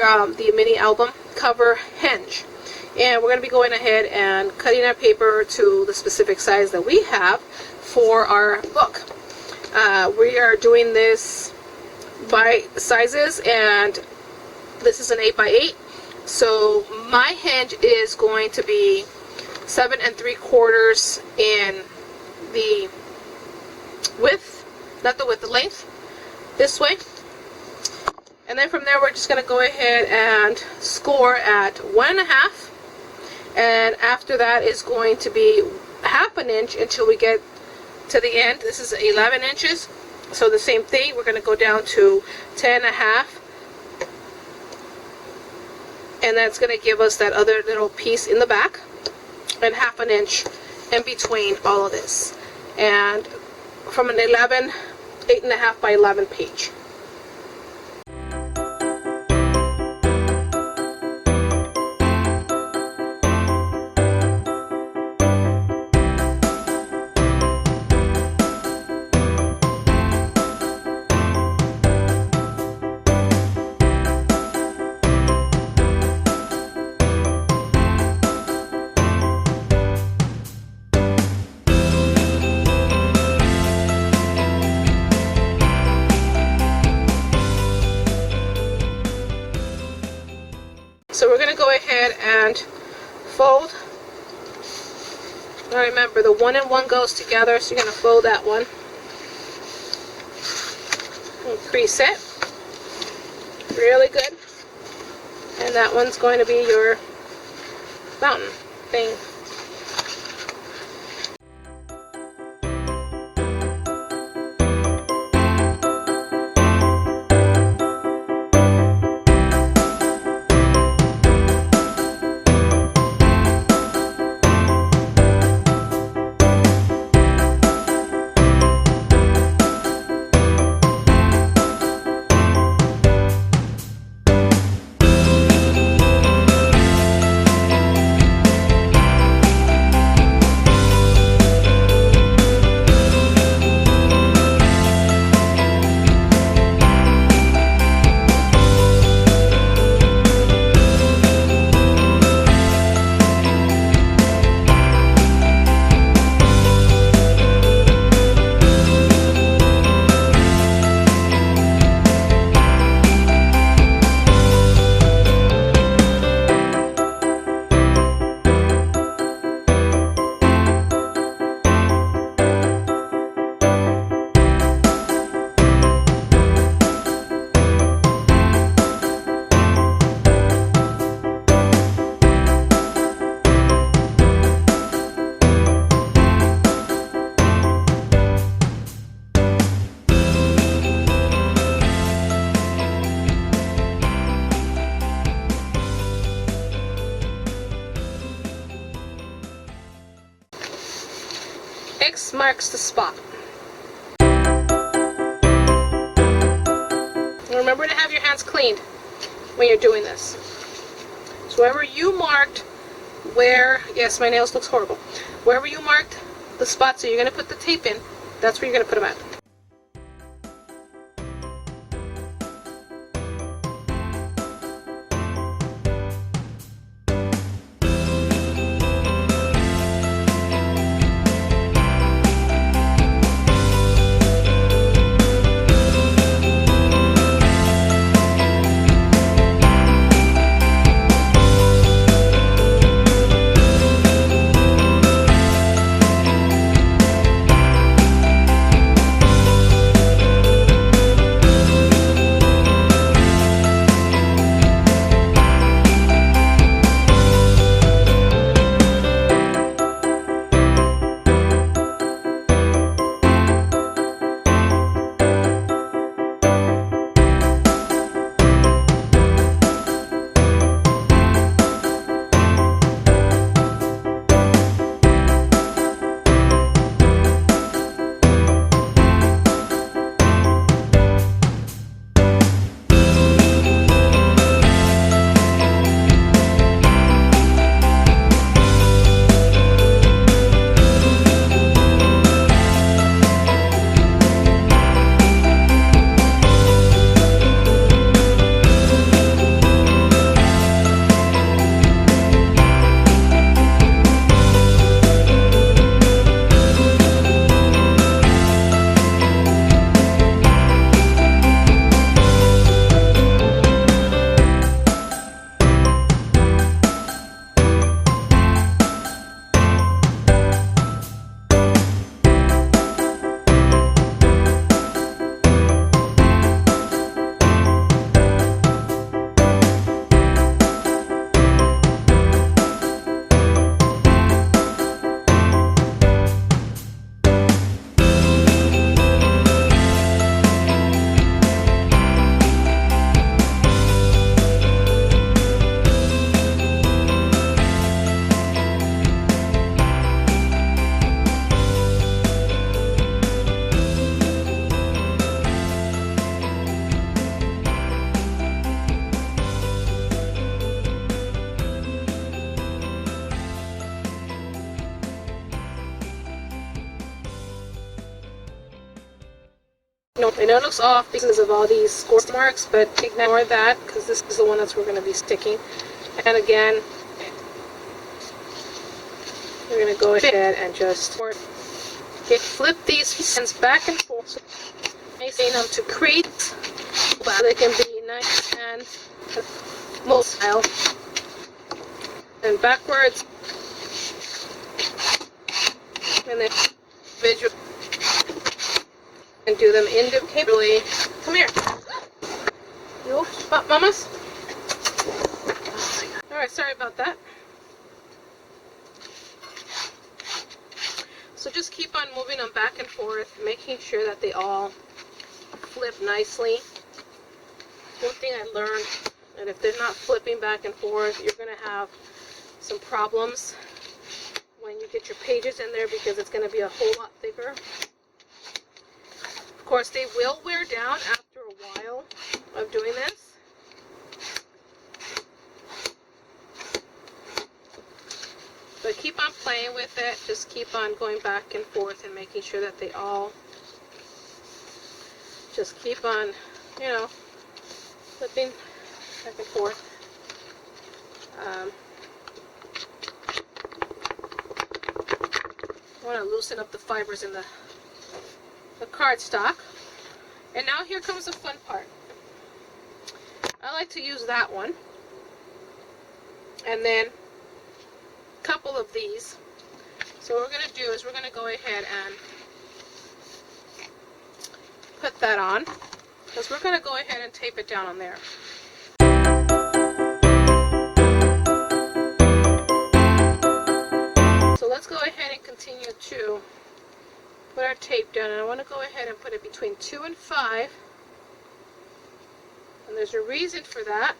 the mini album cover hinge. And we're going to be going ahead and cutting our paper to the specific size that we have for our book. We are doing this by sizes, and this is an 8x8. So my hinge is going to be 7 3/4 in the width, not the width, the length, this way. And then from there we're just going to go ahead and score at 1.5, and after that is going to be 1/2 inch until we get to the end. This is 11 inches, so the same thing, we're going to go down to 10.5, and that's going to give us that other little piece in the back, and 1/2 inch in between all of this, and from an 8.5 by 11 page. So we're going to go ahead and fold. Now remember, the 1 and 1 goes together, so you're going to fold that one. And crease it really good. And that one's going to be your mountain thing. X marks the spot. Remember to have your hands cleaned when you're doing this. So wherever you marked where, yes, my nails looks horrible. Wherever you marked the spot, so you're going to put the tape in, that's where you're going to put them at. I know it looks off because of all these score marks, but ignore that because this is the one that's we're going to be sticking. And again, we're going to go ahead and just flip these ends back and forth, so them to create so they can be nice and mold style. And backwards, and then visual, and do them individually. Come here. You up, mamas? Oh, alright, sorry about that. So just keep on moving them back and forth, making sure that they all flip nicely. One thing I learned, and if they're not flipping back and forth, you're going to have some problems when you get your pages in there because it's going to be a whole lot thicker. Of course, they will wear down after a while of doing this. But keep on playing with it. Just keep on going back and forth and making sure that they all just keep on, you know, flipping back and forth. I want to loosen up the fibers in the cardstock. And now here comes the fun part. I like to use that one. And then a couple of these. So what we're going to do is we're going to go ahead and put that on, because we're going to go ahead and tape it down on there. So let's go ahead and continue to put our tape down, and I want to go ahead and put it between 2 and 5. And there's a reason for that,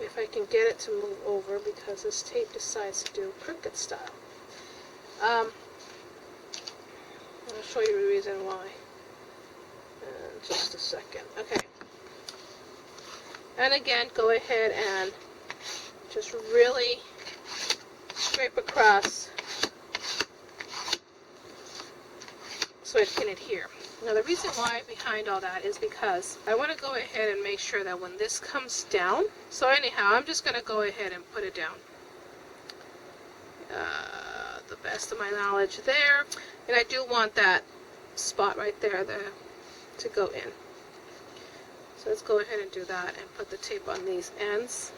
if I can get it to move over, because this tape decides to do crooked style. I'll show you the reason why in just a second. Okay. And again, go ahead and just really scrape across so it can adhere. Now the reason why behind all that is because I want to go ahead and make sure that when this comes down, so anyhow, I'm just going to go ahead and put it down. The best of my knowledge there. And I do want that spot right there to go in. So let's go ahead and do that and put the tape on these ends.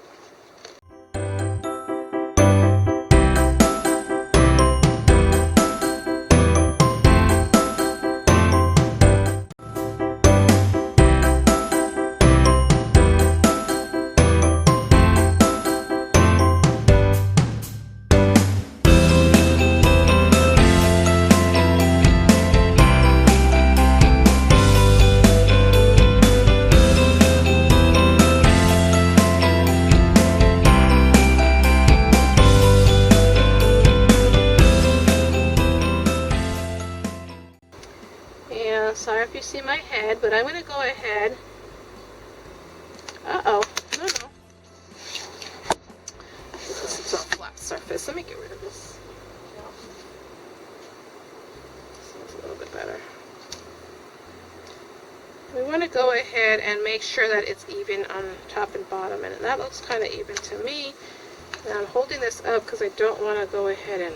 Sorry if you see my head, but I'm going to go ahead. Uh-oh. No. This is a flat surface. Let me get rid of this. This is a little bit better. We want to go ahead and make sure that it's even on top and bottom, and that looks kind of even to me. And I'm holding this up because I don't want to go ahead and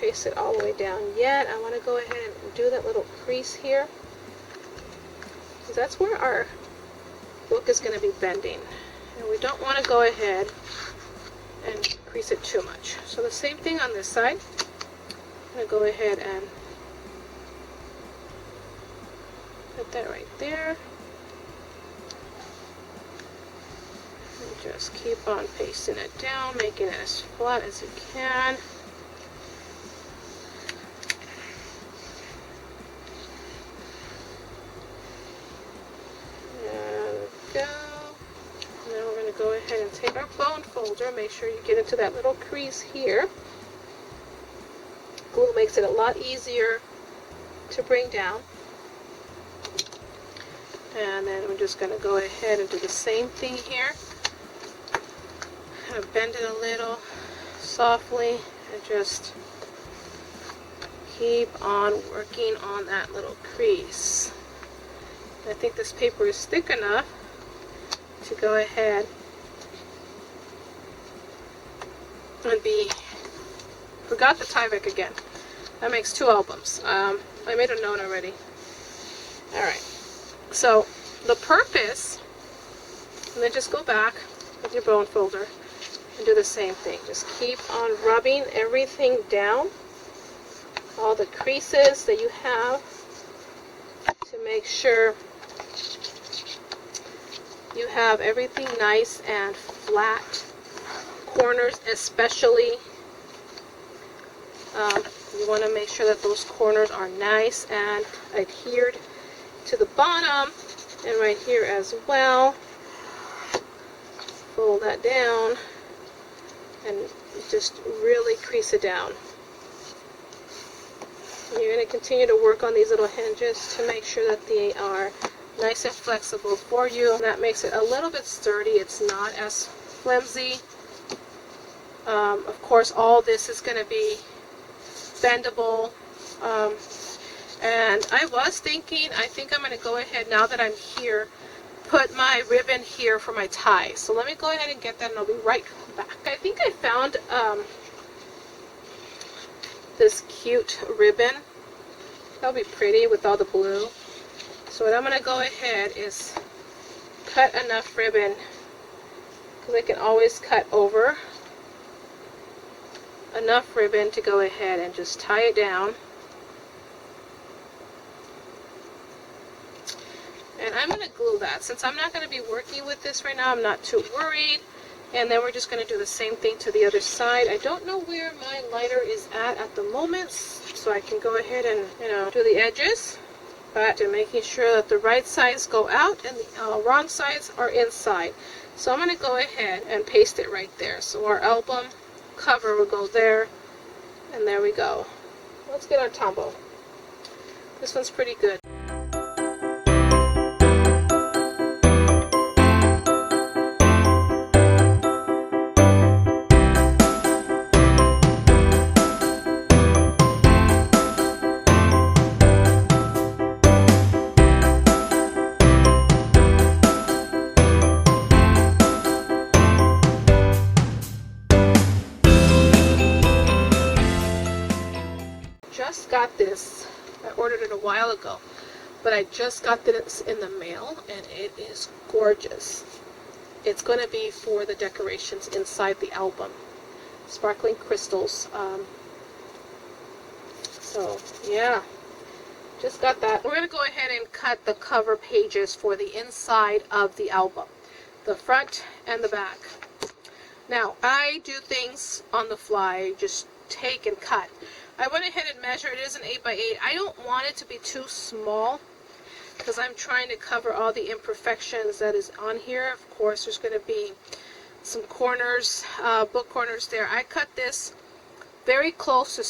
paste it all the way down yet. I want to go ahead and do that little crease here, because that's where our book is going to be bending, and we don't want to go ahead and crease it too much. So the same thing on this side. I'm going to go ahead and put that right there, and just keep on pasting it down, making it as flat as you can. Go ahead and take our bone folder, make sure you get into that little crease here. Glue makes it a lot easier to bring down. And then we're just going to go ahead and do the same thing here. Kind of bend it a little softly and just keep on working on that little crease. I think this paper is thick enough to go ahead and be, forgot the Tyvek again. That makes 2 albums. I made a note already. Alright, so the purpose, and then just go back with your bone folder and do the same thing. Just keep on rubbing everything down, all the creases that you have, to make sure you have everything nice and flat. Corners especially, you want to make sure that those corners are nice and adhered to the bottom, and right here as well. Fold that down and just really crease it down. And you're going to continue to work on these little hinges to make sure that they are nice and flexible for you. That makes it a little bit sturdy. It's not as flimsy. Of course, all this is going to be bendable. And I was thinking, I think I'm going to go ahead, now that I'm here, put my ribbon here for my tie. So let me go ahead and get that, and I'll be right back. I think I found this cute ribbon. That'll be pretty with all the blue. So what I'm going to go ahead is cut enough ribbon, because I can always cut over enough ribbon to go ahead and just tie it down. And I'm going to glue that. Since I'm not going to be working with this right now, I'm not too worried. And then we're just going to do the same thing to the other side. I don't know where my lighter is at the moment, so I can go ahead and, do the edges. But I'm making sure that the right sides go out and the wrong sides are inside. So I'm going to go ahead and paste it right there. So our album cover will go there, and there we go. Let's get our Tombow. This one's pretty good. Just got this. I ordered it a while ago, but I just got this in the mail, and it is gorgeous. It's going to be for the decorations inside the album. Sparkling crystals. So yeah, just got that. We're going to go ahead and cut the cover pages for the inside of the album, the front and the back. Now, I do things on the fly, just take and cut. I went ahead and measured. It is an 8x8. I don't want it to be too small, because I'm trying to cover all the imperfections that is on here. Of course, there's going to be some corners, book corners there. I cut this very close to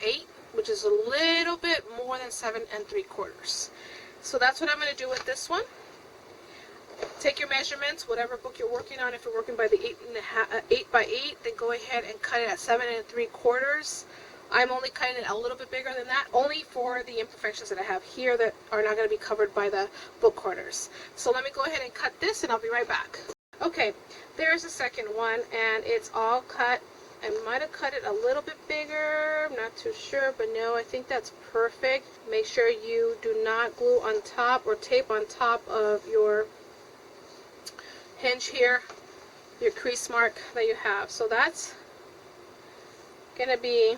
8, which is a little bit more than 7 3/4. So that's what I'm going to do with this one. Take your measurements, whatever book you're working on. If you're working by the 8x8, then go ahead and cut it at 7 3/4. I'm only cutting it a little bit bigger than that, only for the imperfections that I have here that are not going to be covered by the book corners. So let me go ahead and cut this, and I'll be right back. Okay, there's the second one, and it's all cut. I might have cut it a little bit bigger, I'm not too sure, but no, I think that's perfect. Make sure you do not glue on top or tape on top of your hinge here, your crease mark that you have. So that's gonna be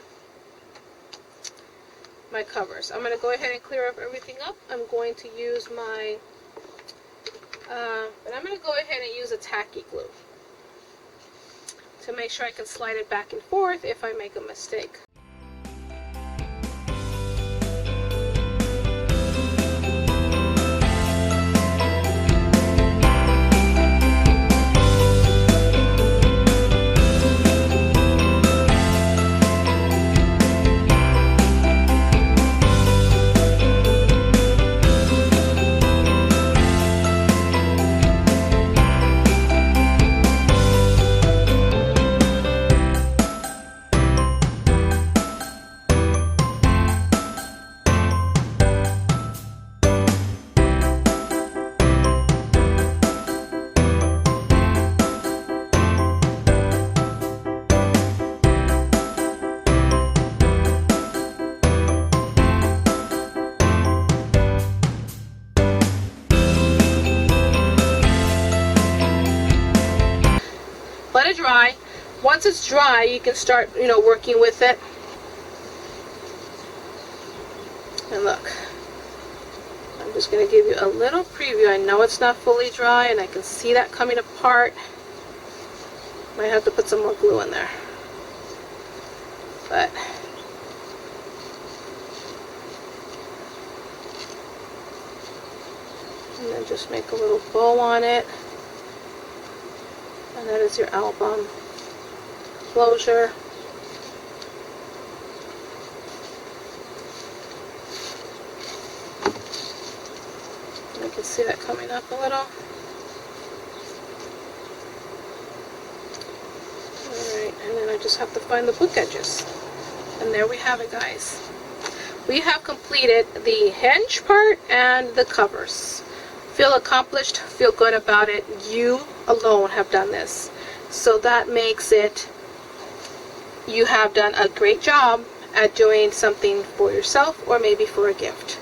my covers. I'm gonna go ahead and clear up everything up. I'm going to use my but I'm gonna go ahead and use a tacky glue to make sure I can slide it back and forth if I make a mistake. once it's dry, you can start, working with it. And look, I'm just going to give you a little preview. I know it's not fully dry, and I can see that coming apart. Might have to put some more glue in there. But and then just make a little bow on it. And that is your album closure. I can see that coming up a little. Alright, and then I just have to find the book edges. And there we have it, guys. We have completed the hinge part and the covers. Feel accomplished, feel good about it. You alone have done this. So that makes it, you have done a great job at doing something for yourself or maybe for a gift.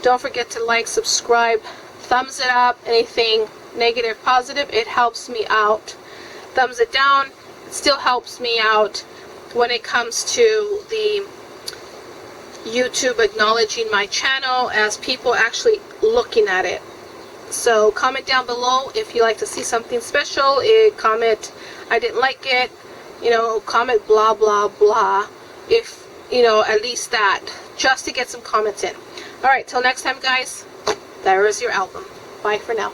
Don't forget to like, subscribe, thumbs it up, anything negative, positive, it helps me out. Thumbs it down, it still helps me out when it comes to the YouTube acknowledging my channel as people actually looking at it. So comment down below if you like to see something special. Comment I didn't like it, comment blah blah blah, if at least that, just to get some comments in. Alright, till next time, guys, there is your album. Bye for now.